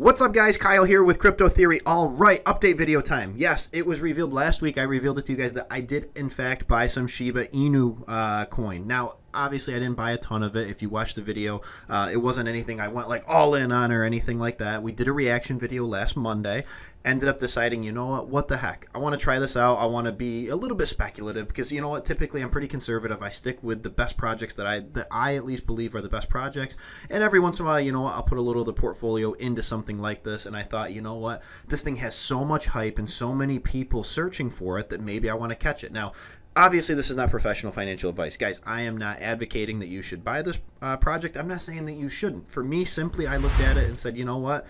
What's up, guys? Kyle here with Crypto Theory. All right, update video time. Yes, it was revealed last week. I revealed it to you guys that I did, in fact, buy some Shiba Inu coin. Now, obviously, I didn't buy a ton of it. If you watched the video, it wasn't anything I went like all in on or anything like that. We did a reaction video last Monday. Ended up deciding, you know what the heck? I want to try this out. I want to be a little bit speculative because, you know what, typically I'm pretty conservative. I stick with the best projects that I at least believe are the best projects. And every once in a while, you know what, I'll put a little of the portfolio into something like this. And I thought, you know what, this thing has so much hype and so many people searching for it that maybe I want to catch it. Now, obviously, this is not professional financial advice. Guys, I am not advocating that you should buy this project. I'm not saying that you shouldn't. For me, simply, I looked at it and said, you know what?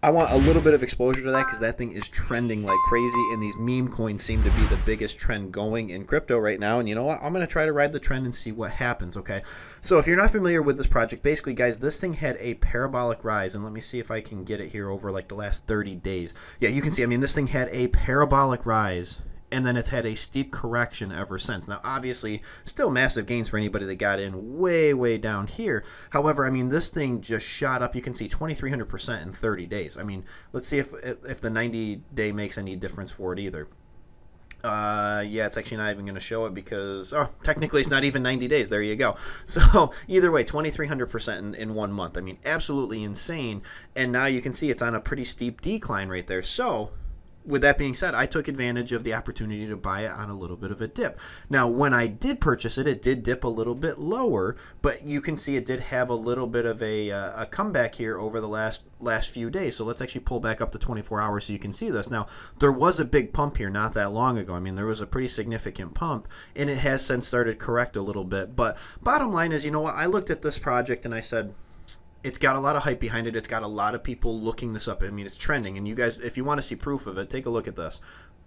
I want a little bit of exposure to that because that thing is trending like crazy, and these meme coins seem to be the biggest trend going in crypto right now. And you know what? I'm going to try to ride the trend and see what happens, okay? So if you're not familiar with this project, basically, guys, this thing had a parabolic rise. And let me see if I can get it here over like the last 30 days. Yeah, you can see, I mean, this thing had a parabolic rise, and then it's had a steep correction ever since. Now, obviously, still massive gains for anybody that got in way, way down here. However, I mean, this thing just shot up. You can see 2,300% in 30 days. I mean, let's see if the 90-day makes any difference for it either. Yeah, it's actually not even going to show it because, oh, technically it's not even 90 days. There you go. So either way, 2,300% in 1 month. I mean, absolutely insane. And now you can see it's on a pretty steep decline right there. So with that being said, I took advantage of the opportunity to buy it on a little bit of a dip. Now, when I did purchase it, it did dip a little bit lower, but you can see it did have a little bit of a comeback here over the last few days. So let's actually pull back up to 24 hours so you can see this. Now, there was a big pump here not that long ago. I mean, there was a pretty significant pump, and it has since started to correct a little bit. But bottom line is, you know what? I looked at this project and I said, it's got a lot of hype behind it. It's got a lot of people looking this up. I mean, it's trending. And you guys, if you want to see proof of it, take a look at this.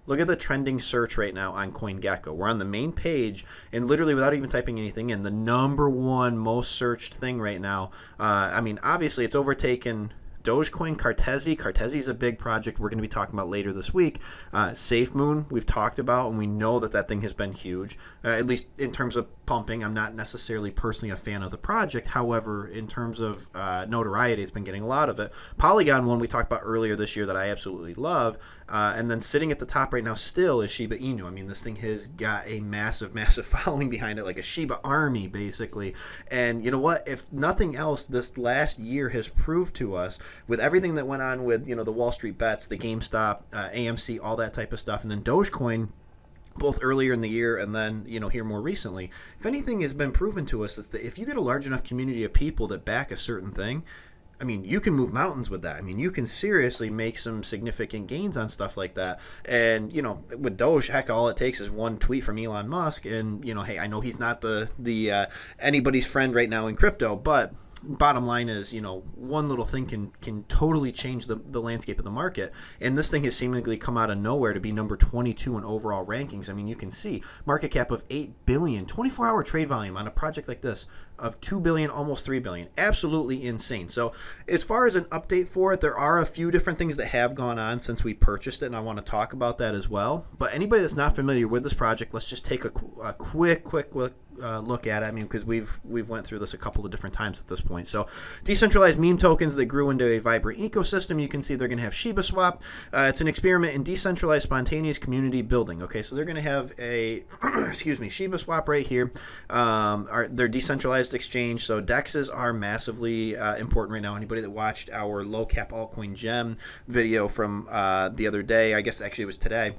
Look at the trending search right now on CoinGecko. We're on the main page, and literally without even typing anything in, the #1 most searched thing right now. I mean, obviously, it's overtaken Dogecoin, Cartesi. Cartesi is a big project we're going to be talking about later this week. SafeMoon, we've talked about, and we know that that thing has been huge, at least in terms of pumping. I'm not necessarily personally a fan of the project. However, in terms of notoriety, it's been getting a lot of it. Polygon, one we talked about earlier this year that I absolutely love. And then sitting at the top right now still is Shiba Inu. I mean, this thing has got a massive, massive following behind it, like a Shiba army, basically. And you know what? If nothing else, this last year has proved to us, with everything that went on with, you know, the Wall Street bets, the GameStop, AMC, all that type of stuff, and then Dogecoin, both earlier in the year and then, you know, here more recently, if anything has been proven to us, it's that if you get a large enough community of people that back a certain thing, I mean, you can move mountains with that. I mean, you can seriously make some significant gains on stuff like that. And, you know, with Doge, heck, all it takes is one tweet from Elon Musk. And, you know, hey, I know he's not the anybody's friend right now in crypto, but bottom line is, you know, one little thing can totally change the landscape of the market. And this thing has seemingly come out of nowhere to be number 22 in overall rankings. I mean, you can see market cap of 8 billion, 24-hour trade volume on a project like this of 2 billion, almost 3 billion. Absolutely insane. So as far as an update for it, there are a few different things that have gone on since we purchased it, and I want to talk about that as well. But anybody that's not familiar with this project, let's just take a quick look at it. I mean, because we've went through this a couple of different times at this point. So decentralized meme tokens that grew into a vibrant ecosystem. You can see they're going to have Shiba Swap. It's an experiment in decentralized spontaneous community building. Okay, so they're going to have a excuse me, Shiba Swap right here. They're decentralized exchange. So DEXs are massively important right now. Anybody that watched our low cap altcoin gem video from the other day, I guess actually it was today,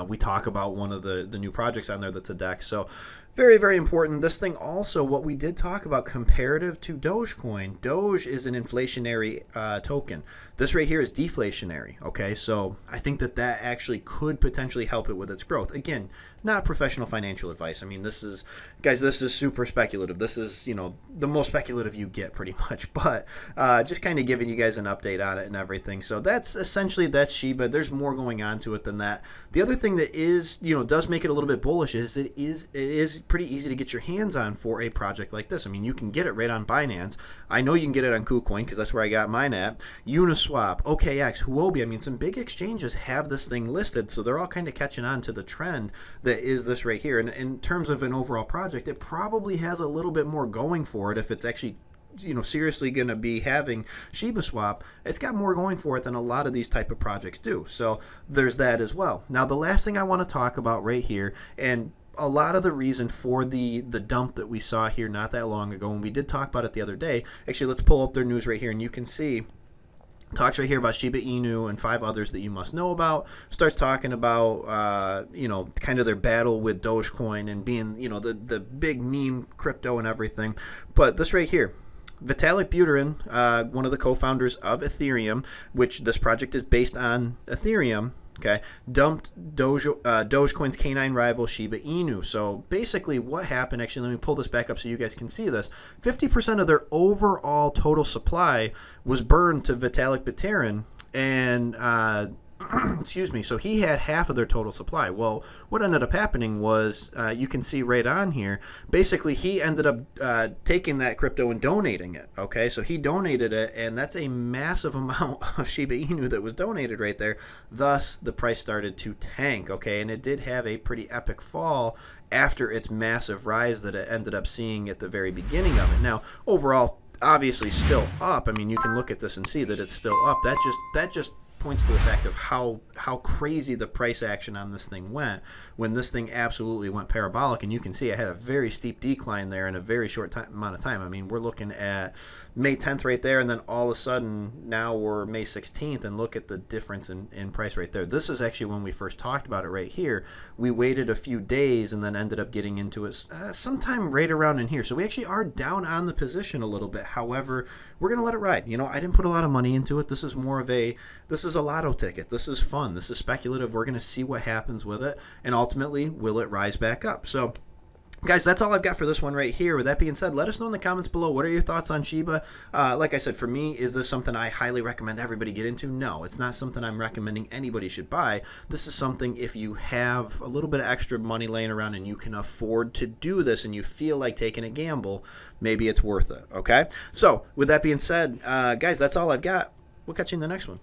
we talk about one of the new projects on there that's a DEX. So very, very important. This thing also, what we did talk about comparative to Dogecoin, Doge is an inflationary token. This right here is deflationary, okay? So I think that actually could potentially help it with its growth. Again, not professional financial advice. I mean, this is, guys, this is super speculative. This is, you know, the most speculative you get pretty much. But just kind of giving you guys an update on it and everything. So that's Shiba. There's more going on to it than that. The other thing that is, you know, does make it a little bit bullish is it is pretty easy to get your hands on for a project like this. I mean, you can get it right on Binance. I know you can get it on KuCoin because that's where I got mine at. Uniswap, OKX, Huobi. I mean, some big exchanges have this thing listed, so they're all kind of catching on to the trend that is this right here. And in terms of an overall project, it probably has a little bit more going for it if it's actually seriously going to be having Shiba Swap, it's got more going for it than a lot of these type of projects do. So there's that as well. Now, the last thing I want to talk about right here, and a lot of the reason for the dump that we saw here not that long ago, and we did talk about it the other day. Actually, let's pull up their news right here, and you can see talks right here about Shiba Inu and 5 others that you must know about. Starts talking about kind of their battle with Dogecoin and being the big meme crypto and everything. But this right here, Vitalik Buterin, one of the co-founders of Ethereum, which this project is based on Ethereum, okay, dumped Dogecoin's canine rival Shiba Inu. So basically what happened, actually, let me pull this back up so you guys can see this. 50% of their overall total supply was burned to Vitalik Buterin, and excuse me, so he had half of their total supply. Well, what ended up happening was, you can see right on here, basically he ended up taking that crypto and donating it, okay? So he donated it, and that's a massive amount of Shiba Inu that was donated right there. Thus, the price started to tank, okay? And it did have a pretty epic fall after its massive rise that it ended up seeing at the very beginning of it. Now, overall, obviously still up. I mean, you can look at this and see that it's still up. That just points to the fact of how crazy the price action on this thing went when this thing absolutely went parabolic. And you can see it had a very steep decline there in a very short amount of time. I mean, we're looking at May 10th right there, and then all of a sudden now we're May 16th, and look at the difference in price right there. This is actually when we first talked about it right here. We waited a few days and then ended up getting into it sometime right around in here. So we actually are down on the position a little bit. However, we're going to let it ride. I didn't put a lot of money into it. This is more of this is a lotto ticket. This is fun. This is speculative. We're going to see what happens with it, and ultimately, will it rise back up? So, guys, that's all I've got for this one right here. With that being said, let us know in the comments below, what are your thoughts on Shiba? Like I said, for me, is this something I highly recommend everybody get into? No, it's not something I'm recommending anybody should buy. This is something, if you have a little bit of extra money laying around and you can afford to do this and you feel like taking a gamble, maybe it's worth it, okay? So, with that being said, guys, that's all I've got. We'll catch you in the next one.